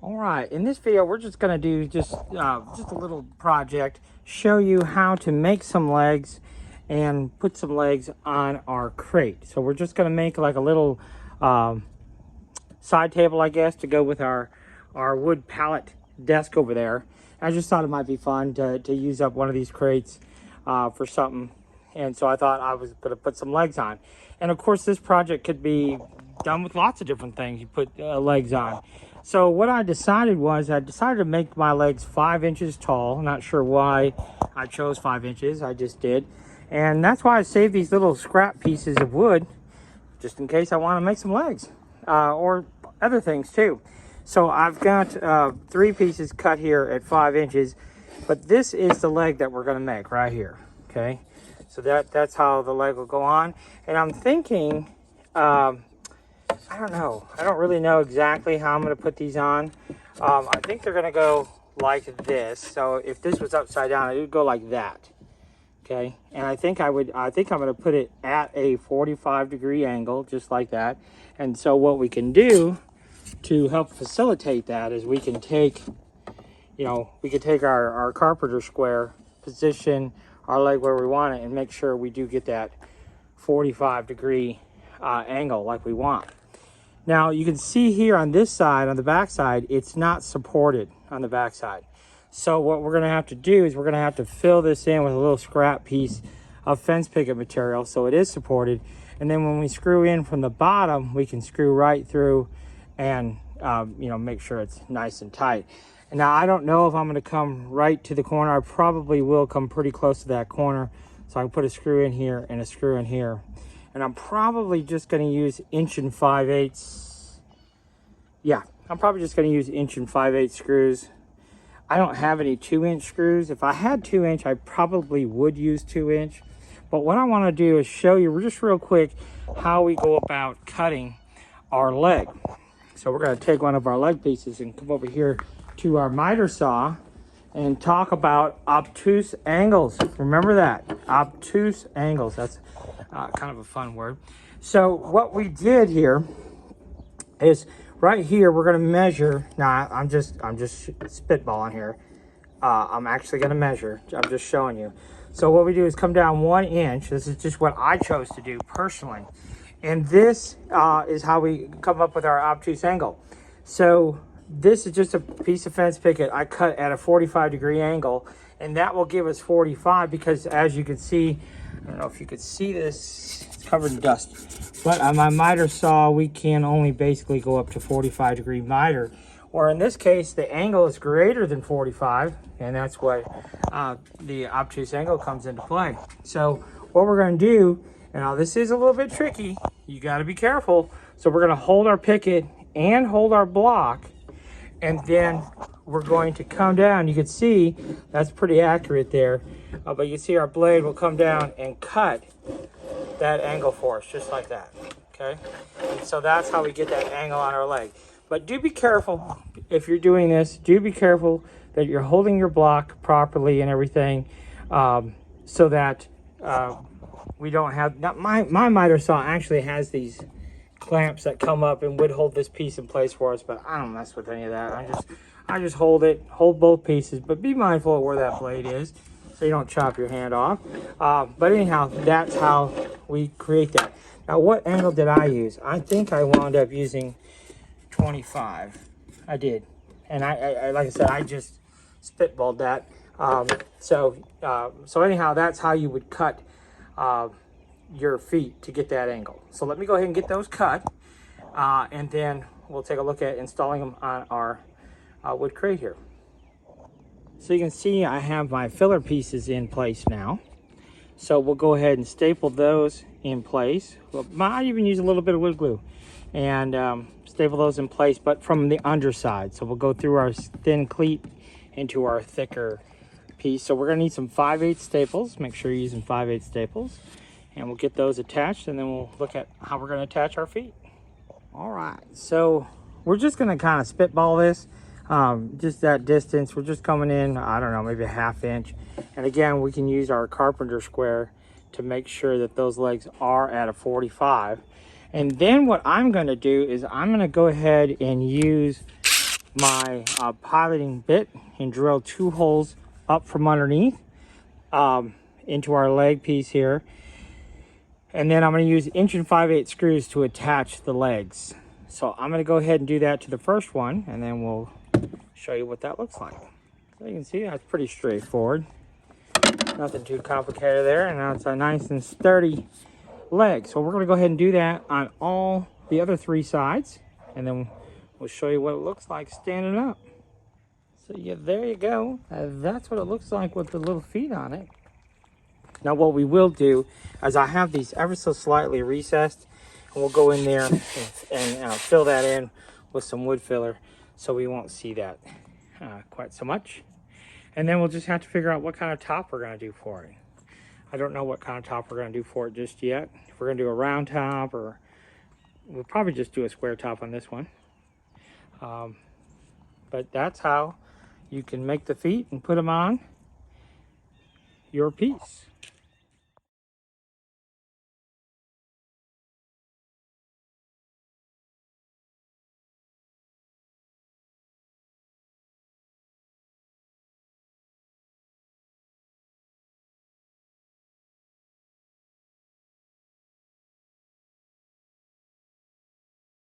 All right, in this video, we're just gonna do just a little project, show you how to make some legs and put some legs on our crate. So we're just gonna make like a little side table, I guess, to go with our wood pallet desk over there. I just thought it might be fun to use up one of these crates for something. And so I thought I was gonna put some legs on. And of course, this project could be done with lots of different things you put legs on. So what I decided was I decided to make my legs 5 inches tall. Not sure why I chose 5 inches, I just did. And that's why I saved these little scrap pieces of wood, just in case I want to make some legs or other things too. So I've got 3 pieces cut here at 5 inches, but this is the leg that we're going to make right here. Okay, so that's how the leg will go on. And I'm thinking, I don't know. I don't really know exactly how I'm going to put these on. I think they're going to go like this. So if this was upside down, it would go like that. Okay. And I think I'm going to put it at a 45-degree angle, just like that. And so what we can do to help facilitate that is we can take, our carpenter square, position our leg where we want it, and make sure we do get that 45-degree angle like we want. Now you can see here on this side, on the back side, it's not supported on the back side. So what we're gonna have to do is we're gonna have to fill this in with a little scrap piece of fence picket material so it is supported. And then when we screw in from the bottom, we can screw right through and make sure it's nice and tight. And now I don't know if I'm gonna come right to the corner. I probably will come pretty close to that corner. So I can put a screw in here and a screw in here. And I'm probably just going to use 1 5/8. Yeah, I'm probably just going to use 1 5/8 screws. I don't have any 2-inch screws. If I had 2-inch, I probably would use 2-inch. But what I want to do is show you just real quick how we go about cutting our leg. So we're going to take one of our leg pieces and come over here to our miter saw and talk about obtuse angles. Remember that, obtuse angles. That's kind of a fun word. So what we did here is right here we're going to measure. Now I'm just spitballing here. I'm actually going to measure. I'm just showing you. So what we do is come down 1 inch. This is just what I chose to do personally, and this is how we come up with our obtuse angle. So this is just a piece of fence picket I cut at a 45-degree angle, and that will give us 45 because, as you can see, I don't know if you could see this, it's covered in dust, but on my miter saw we can only basically go up to 45-degree miter, or in this case the angle is greater than 45, and that's what the obtuse angle comes into play. So what we're going to do, and now this is a little bit tricky, you got to be careful. So we're going to hold our picket and hold our block, and then we're going to come down. You can see that's pretty accurate there, but you see our blade will come down and cut that angle for us, just like that. Okay, and so that's how we get that angle on our leg. But do be careful if you're doing this. Do be careful that you're holding your block properly and everything, so that we don't have. Now my miter saw actually has these clamps that come up and would hold this piece in place for us, but I don't mess with any of that. I just hold both pieces, but be mindful of where that blade is so you don't chop your hand off. But anyhow, that's how we create that. Now, what angle did I use? I think I wound up using 25. I did. And I like I said, I just spitballed that. So anyhow, that's how you would cut your feet to get that angle. So let me go ahead and get those cut, and then we'll take a look at installing them on our wood crate here. So you can see I have my filler pieces in place now. So we'll go ahead and staple those in place. Well, I even use a little bit of wood glue and staple those in place, but from the underside. So we'll go through our thin cleat into our thicker piece. So we're going to need some 5/8 staples. Make sure you're using 5/8 staples. And we'll get those attached, and then we'll look at how we're going to attach our feet. All right, so we're just going to kind of spitball this, just that distance. We're just coming in, I don't know, maybe a 1/2 inch. And again, we can use our carpenter square to make sure that those legs are at a 45. And then what I'm going to do is I'm going to go ahead and use my piloting bit and drill 2 holes up from underneath into our leg piece here. And then I'm going to use 1 5/8 screws to attach the legs. So I'm going to go ahead and do that to the first one, and then we'll show you what that looks like. So you can see that's pretty straightforward. Nothing too complicated there, and now it's a nice and sturdy leg. So we're going to go ahead and do that on all the other 3 sides, and then we'll show you what it looks like standing up. So yeah, there you go. That's what it looks like with the little feet on it. Now what we will do is I have these ever so slightly recessed, and we'll go in there and fill that in with some wood filler so we won't see that quite so much. And then we'll just have to figure out what kind of top we're going to do for it. I don't know what kind of top we're going to do for it just yet. If we're going to do a round top, or we'll probably just do a square top on this one. But that's how you can make the feet and put them on your piece.